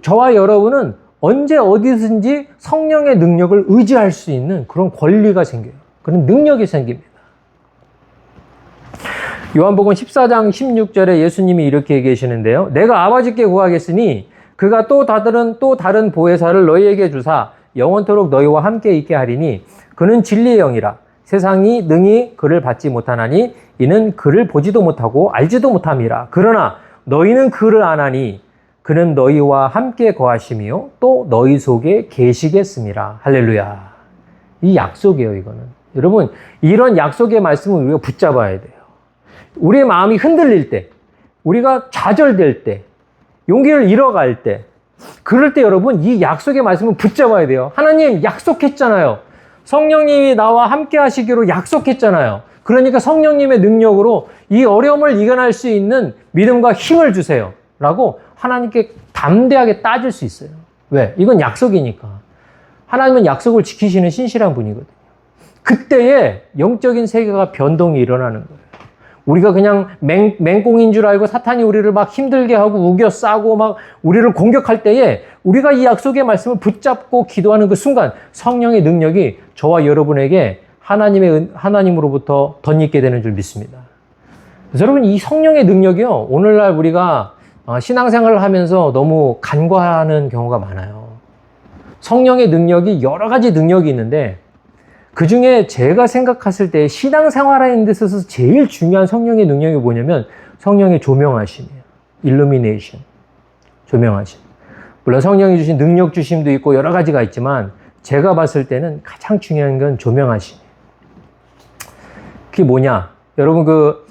저와 여러분은 언제 어디든지 성령의 능력을 의지할 수 있는 그런 권리가 생겨요. 그런 능력이 생깁니다. 요한복음 14장 16절에 예수님이 이렇게 얘기하시는데요. 내가 아버지께 구하겠으니 그가 또 다른 보혜사를 너희에게 주사 영원토록 너희와 함께 있게 하리니 그는 진리의 영이라. 세상이 능히 그를 받지 못하나니 이는 그를 보지도 못하고 알지도 못함이라. 그러나 너희는 그를 아나니 그는 너희와 함께 거하시며 또 너희 속에 계시겠음이라. 할렐루야. 이 약속이에요, 이거는. 여러분, 이런 약속의 말씀을 우리가 붙잡아야 돼요. 우리의 마음이 흔들릴 때, 우리가 좌절될 때, 용기를 잃어갈 때, 그럴 때 여러분, 이 약속의 말씀을 붙잡아야 돼요. 하나님 약속했잖아요. 성령님이 나와 함께 하시기로 약속했잖아요. 그러니까 성령님의 능력으로 이 어려움을 이겨낼 수 있는 믿음과 힘을 주세요. 라고 하나님께 담대하게 따질 수 있어요. 왜? 이건 약속이니까. 하나님은 약속을 지키시는 신실한 분이거든요. 그때에 영적인 세계가 변동이 일어나는 거예요. 우리가 그냥 맹꽁인 줄 알고 사탄이 우리를 막 힘들게 하고 우겨 싸고 막 우리를 공격할 때에 우리가 이 약속의 말씀을 붙잡고 기도하는 그 순간 성령의 능력이 저와 여러분에게 하나님으로부터 덧입게 되는 줄 믿습니다. 그래서 여러분, 이 성령의 능력이요, 오늘날 우리가 신앙생활을 하면서 너무 간과하는 경우가 많아요. 성령의 능력이 여러 가지 능력이 있는데 그 중에 제가 생각했을 때 신앙생활하는 데 있어서 제일 중요한 성령의 능력이 뭐냐면 성령의 조명하심이에요. illumination. 조명하심. 물론 성령이 주신 능력 주심도 있고 여러 가지가 있지만 제가 봤을 때는 가장 중요한 건 조명하심. 그게 뭐냐? 여러분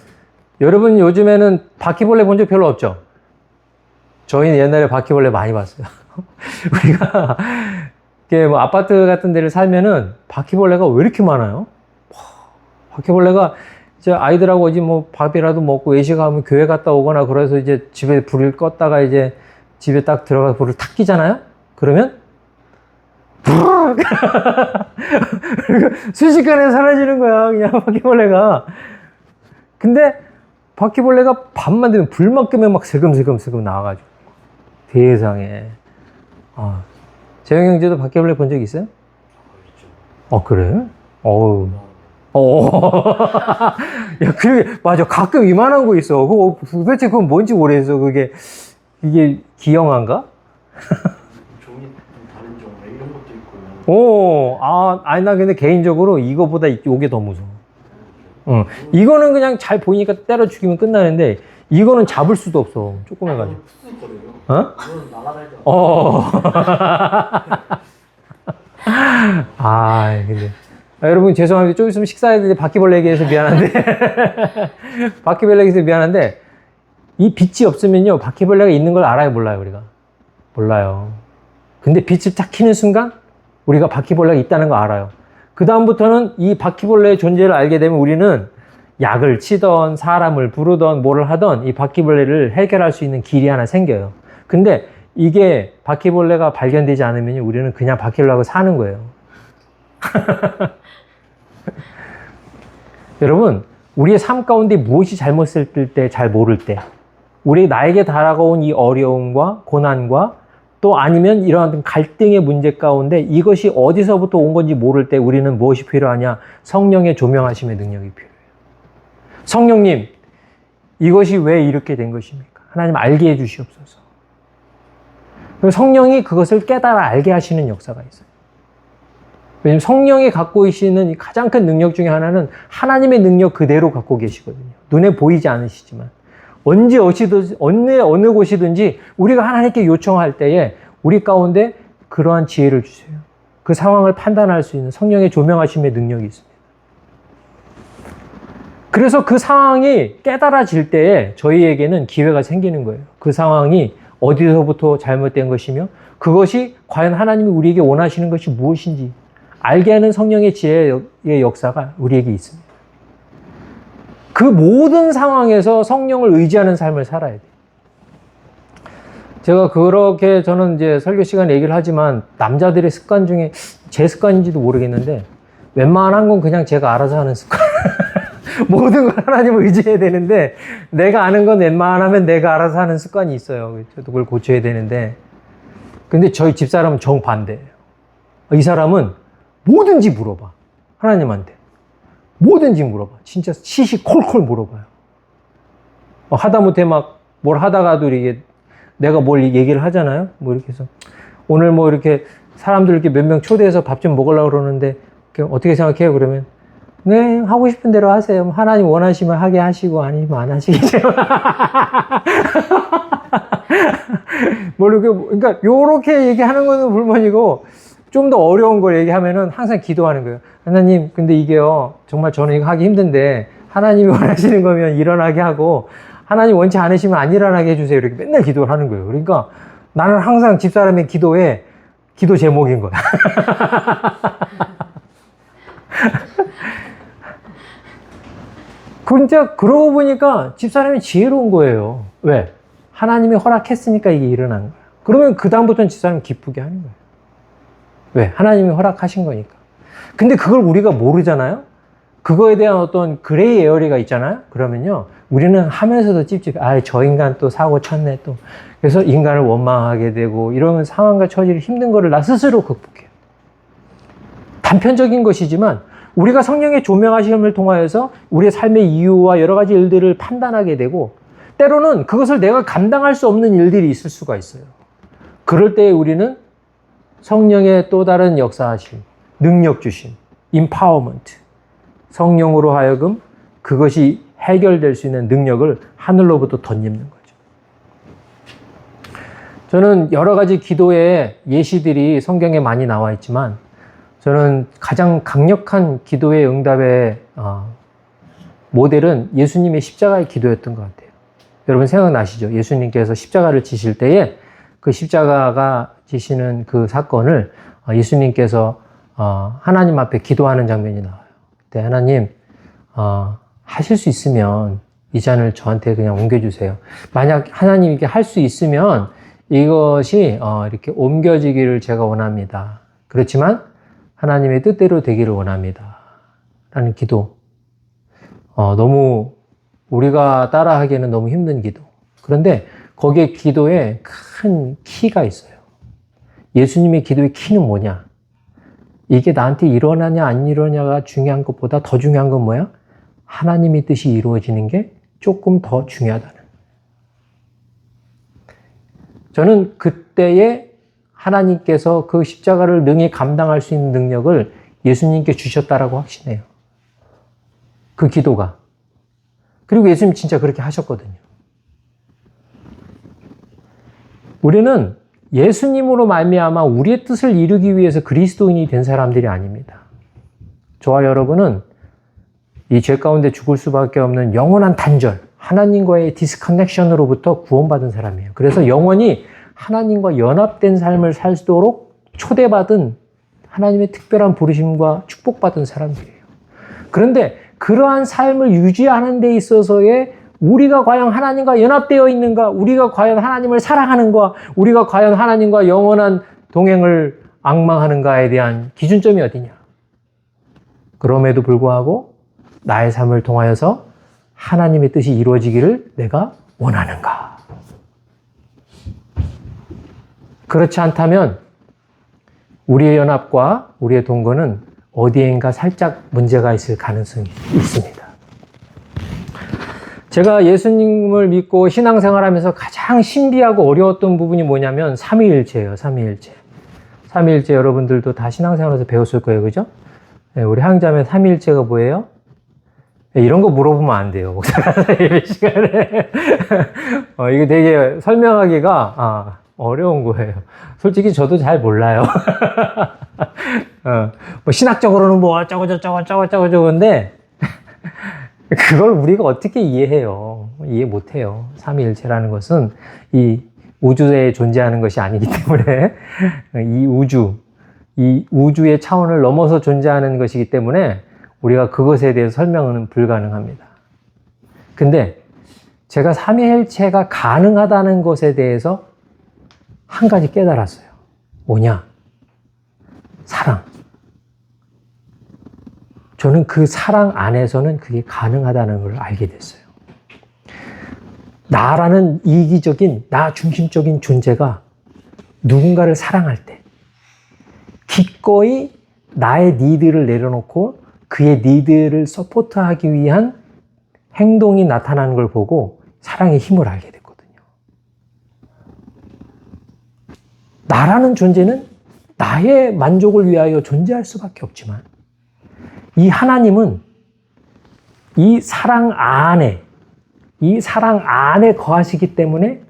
요즘에는 바퀴벌레 본 적 별로 없죠? 저희는 옛날에 바퀴벌레 많이 봤어요. 우리가 이게 뭐 아파트 같은 데를 살면은 바퀴벌레가 왜 이렇게 많아요? 바퀴벌레가 이제 아이들하고 어디 뭐 밥이라도 먹고 외식하면 교회 갔다 오거나 그래서 이제 집에 불을 껐다가 이제 집에 딱 들어가서 불을 탁 끼잖아요? 그러면 순식간에 사라지는 거야, 그냥 바퀴벌레가. 근데 바퀴벌레가 밤만 되면 불만 끄면 막 슬금슬금 나와가지고. 세상에. 재영 형제도 바퀴벌레 본 적 있어요? 그래? 어우. 야, 맞아. 가끔 이만한 거 있어. 도대체 그건 뭔지 모르겠어. 이게 기형아인가?
종이 좀 다른 종, 이런 것도 있고요.
아니, 나 근데 개인적으로 이거보다 요게 더 무서워. 이거는 그냥 잘 보이니까 때려 죽이면 끝나는데, 이거는 잡을 수도 없어. 조그매가지고.
푸스거려요. 그건 날아다니죠.
근데. 여러분, 죄송합니다. 좀 있으면 식사해야 되는데, 바퀴벌레 얘기해서 미안한데. 바퀴벌레 얘기해서 미안한데, 이 빛이 없으면요, 바퀴벌레가 있는 걸 알아요, 몰라요, 우리가? 몰라요. 근데 빛을 딱 켜는 순간, 우리가 바퀴벌레가 있다는 거 알아요. 그다음부터는 이 바퀴벌레의 존재를 알게 되면 우리는 약을 치던, 사람을 부르던, 뭐를 하던 이 바퀴벌레를 해결할 수 있는 길이 하나 생겨요. 근데 이게 바퀴벌레가 발견되지 않으면 우리는 그냥 바퀴벌레하고 사는 거예요. 여러분, 우리의 삶 가운데 무엇이 잘못될 때, 잘 모를 때, 나에게 다가온 이 어려움과 고난과 또 아니면 이러한 갈등의 문제 가운데 이것이 어디서부터 온 건지 모를 때 우리는 무엇이 필요하냐? 성령의 조명하심의 능력이 필요해요. 성령님, 이것이 왜 이렇게 된 것입니까? 하나님 알게 해 주시옵소서. 성령이 그것을 깨달아 알게 하시는 역사가 있어요. 왜냐하면 성령이 갖고 계시는 가장 큰 능력 중에 하나는 하나님의 능력 그대로 갖고 계시거든요. 눈에 보이지 않으시지만. 언제 어느 곳이든지 우리가 하나님께 요청할 때에 우리 가운데 그러한 지혜를 주세요. 그 상황을 판단할 수 있는 성령의 조명하심의 능력이 있습니다. 그래서 그 상황이 깨달아질 때에 저희에게는 기회가 생기는 거예요. 그 상황이 어디서부터 잘못된 것이며 그것이 과연 하나님이 우리에게 원하시는 것이 무엇인지 알게 하는 성령의 지혜의 역사가 우리에게 있습니다. 그 모든 상황에서 성령을 의지하는 삶을 살아야 돼요. 제가 그렇게 저는 이제 설교 시간에 얘기를 하지만 남자들의 습관 중에 제 습관인지도 모르겠는데 웬만한 건 그냥 제가 알아서 하는 습관. 모든 걸 하나님을 의지해야 되는데 내가 아는 건 웬만하면 내가 알아서 하는 습관이 있어요. 저도 그걸 고쳐야 되는데 근데 저희 집사람은 정반대예요. 이 사람은 뭐든지 물어봐. 하나님한테. 뭐든지 물어봐. 진짜 시시콜콜 물어봐요. 하다못해 막 뭘 하다가도 이게 내가 뭘 얘기를 하잖아요. 뭐 이렇게 해서 오늘 뭐 이렇게 사람들 이렇게 몇 명 초대해서 밥 좀 먹으려고 그러는데 어떻게 생각해요? 그러면 네, 하고 싶은 대로 하세요. 하나님 원하시면 하게 하시고 아니면 안 하시겠죠. 그러니까 요렇게 얘기하는 거는 불만이고 좀 더 어려운 걸 얘기하면은 항상 기도하는 거예요. 하나님, 근데 이게요, 정말 저는 이거 하기 힘든데 하나님이 원하시는 거면 일어나게 하고 하나님 원치 않으시면 안 일어나게 해주세요. 이렇게 맨날 기도를 하는 거예요. 그러니까 나는 항상 집사람의 기도에 기도 제목인 거야. 진짜 그러고 보니까 집사람이 지혜로운 거예요. 왜? 하나님이 허락했으니까 이게 일어난 거야. 그러면 그 다음부터는 집사람이 기쁘게 하는 거예요. 왜? 하나님이 허락하신 거니까. 근데 그걸 우리가 모르잖아요? 그거에 대한 어떤 그레이 에어리가 있잖아요? 그러면요, 우리는 하면서도 찝찝해. 저 인간 또 사고 쳤네, 또. 그래서 인간을 원망하게 되고, 이런 상황과 처지를 힘든 거를 나 스스로 극복해요. 단편적인 것이지만, 우리가 성령의 조명하심을 통하여서 우리의 삶의 이유와 여러 가지 일들을 판단하게 되고, 때로는 그것을 내가 감당할 수 없는 일들이 있을 수가 있어요. 그럴 때 우리는 성령의 또 다른 역사하심, 능력 주심, empowerment, 성령으로 하여금 그것이 해결될 수 있는 능력을 하늘로부터 덧입는 거죠. 저는 여러 가지 기도의 예시들이 성경에 많이 나와 있지만 저는 가장 강력한 기도의 응답의 모델은 예수님의 십자가의 기도였던 것 같아요. 여러분 생각나시죠? 예수님께서 십자가를 지실 때에 그 십자가가 지시는 그 사건을 예수님께서 하나님 앞에 기도하는 장면이 나와요. 그때 하나님 하실 수 있으면 이 잔을 저한테 그냥 옮겨주세요. 만약 하나님 이게 할 수 있으면 이것이 이렇게 옮겨지기를 제가 원합니다. 그렇지만 하나님의 뜻대로 되기를 원합니다. 라는 기도. 너무 우리가 따라하기에는 너무 힘든 기도. 그런데 거기에 기도에 큰 키가 있어요. 예수님의 기도의 키는 뭐냐? 이게 나한테 일어나냐 안 일어나냐가 중요한 것보다 더 중요한 건 뭐야? 하나님의 뜻이 이루어지는 게 조금 더 중요하다는. 저는 그때에 하나님께서 그 십자가를 능히 감당할 수 있는 능력을 예수님께 주셨다라고 확신해요. 그 기도가. 그리고 예수님 진짜 그렇게 하셨거든요. 우리는 예수님으로 말미암아 우리의 뜻을 이루기 위해서 그리스도인이 된 사람들이 아닙니다. 저와 여러분은 이 죄 가운데 죽을 수밖에 없는 영원한 단절, 하나님과의 디스커넥션으로부터 구원받은 사람이에요. 그래서 영원히 하나님과 연합된 삶을 살도록 초대받은 하나님의 특별한 부르심과 축복받은 사람들이에요. 그런데 그러한 삶을 유지하는 데 있어서의 우리가 과연 하나님과 연합되어 있는가? 우리가 과연 하나님을 사랑하는가? 우리가 과연 하나님과 영원한 동행을 앙망하는가에 대한 기준점이 어디냐? 그럼에도 불구하고 나의 삶을 통하여서 하나님의 뜻이 이루어지기를 내가 원하는가? 그렇지 않다면 우리의 연합과 우리의 동거는 어디엔가 살짝 문제가 있을 가능성이 있습니다. 제가 예수님을 믿고 신앙생활하면서 가장 신비하고 어려웠던 부분이 뭐냐면 삼위일체예요. 삼위일체. 삼위일체 여러분들도 다 신앙생활에서 배웠을 거예요. 그죠? 네, 우리 향자매 삼위일체가 뭐예요? 네, 이런 거 물어보면 안 돼요. 목사가 예배 시간에. 이게 되게 설명하기가 어려운 거예요. 솔직히 저도 잘 몰라요. 뭐 신학적으로는 뭐 어쩌고저쩌고저쩌고저쩌고인데 그걸 우리가 어떻게 이해해요? 이해 못해요. 삼위일체라는 것은 이 우주에 존재하는 것이 아니기 때문에 이 우주의 차원을 넘어서 존재하는 것이기 때문에 우리가 그것에 대해서 설명은 불가능합니다. 근데 제가 삼위일체가 가능하다는 것에 대해서 한 가지 깨달았어요. 뭐냐? 사랑. 저는 그 사랑 안에서는 그게 가능하다는 걸 알게 됐어요. 나라는 이기적인, 나 중심적인 존재가 누군가를 사랑할 때 기꺼이 나의 니드를 내려놓고 그의 니드를 서포트하기 위한 행동이 나타나는 걸 보고 사랑의 힘을 알게 됐거든요. 나라는 존재는 나의 만족을 위하여 존재할 수밖에 없지만 이 하나님은 이 사랑 안에 거하시기 때문에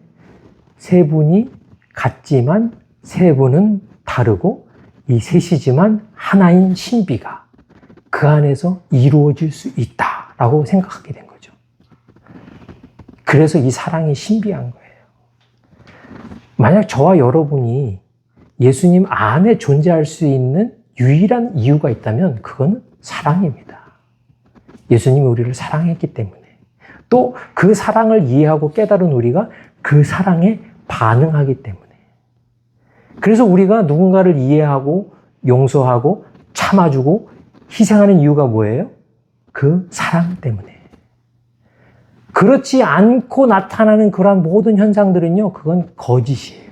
세 분이 같지만 세 분은 다르고 이 셋이지만 하나인 신비가 그 안에서 이루어질 수 있다라고 생각하게 된 거죠. 그래서 이 사랑이 신비한 거예요. 만약 저와 여러분이 예수님 안에 존재할 수 있는 유일한 이유가 있다면 그거는 사랑입니다. 예수님이 우리를 사랑했기 때문에 또 그 사랑을 이해하고 깨달은 우리가 그 사랑에 반응하기 때문에 그래서 우리가 누군가를 이해하고 용서하고 참아주고 희생하는 이유가 뭐예요? 그 사랑 때문에. 그렇지 않고 나타나는 그러한 모든 현상들은요, 그건 거짓이에요.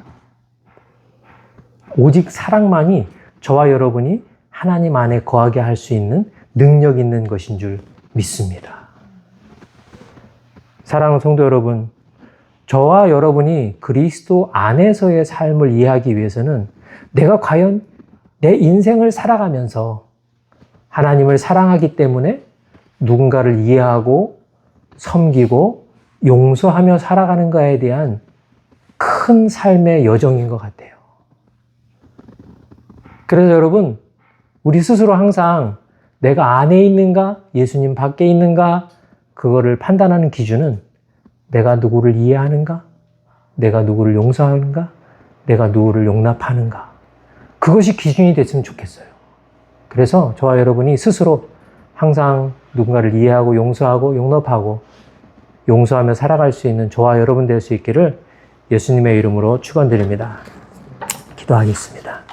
오직 사랑만이 저와 여러분이 하나님 안에 거하게 할 수 있는 능력 있는 것인 줄 믿습니다. 사랑하는 성도 여러분, 저와 여러분이 그리스도 안에서의 삶을 이해하기 위해서는 내가 과연 내 인생을 살아가면서 하나님을 사랑하기 때문에 누군가를 이해하고 섬기고 용서하며 살아가는가에 대한 큰 삶의 여정인 것 같아요. 그래서 여러분, 우리 스스로 항상 내가 안에 있는가, 예수님 밖에 있는가, 그거를 판단하는 기준은 내가 누구를 이해하는가, 내가 누구를 용서하는가, 내가 누구를 용납하는가. 그것이 기준이 됐으면 좋겠어요. 그래서 저와 여러분이 스스로 항상 누군가를 이해하고 용서하고 용납하고 용서하며 살아갈 수 있는 저와 여러분 될 수 있기를 예수님의 이름으로 축원드립니다. 기도하겠습니다.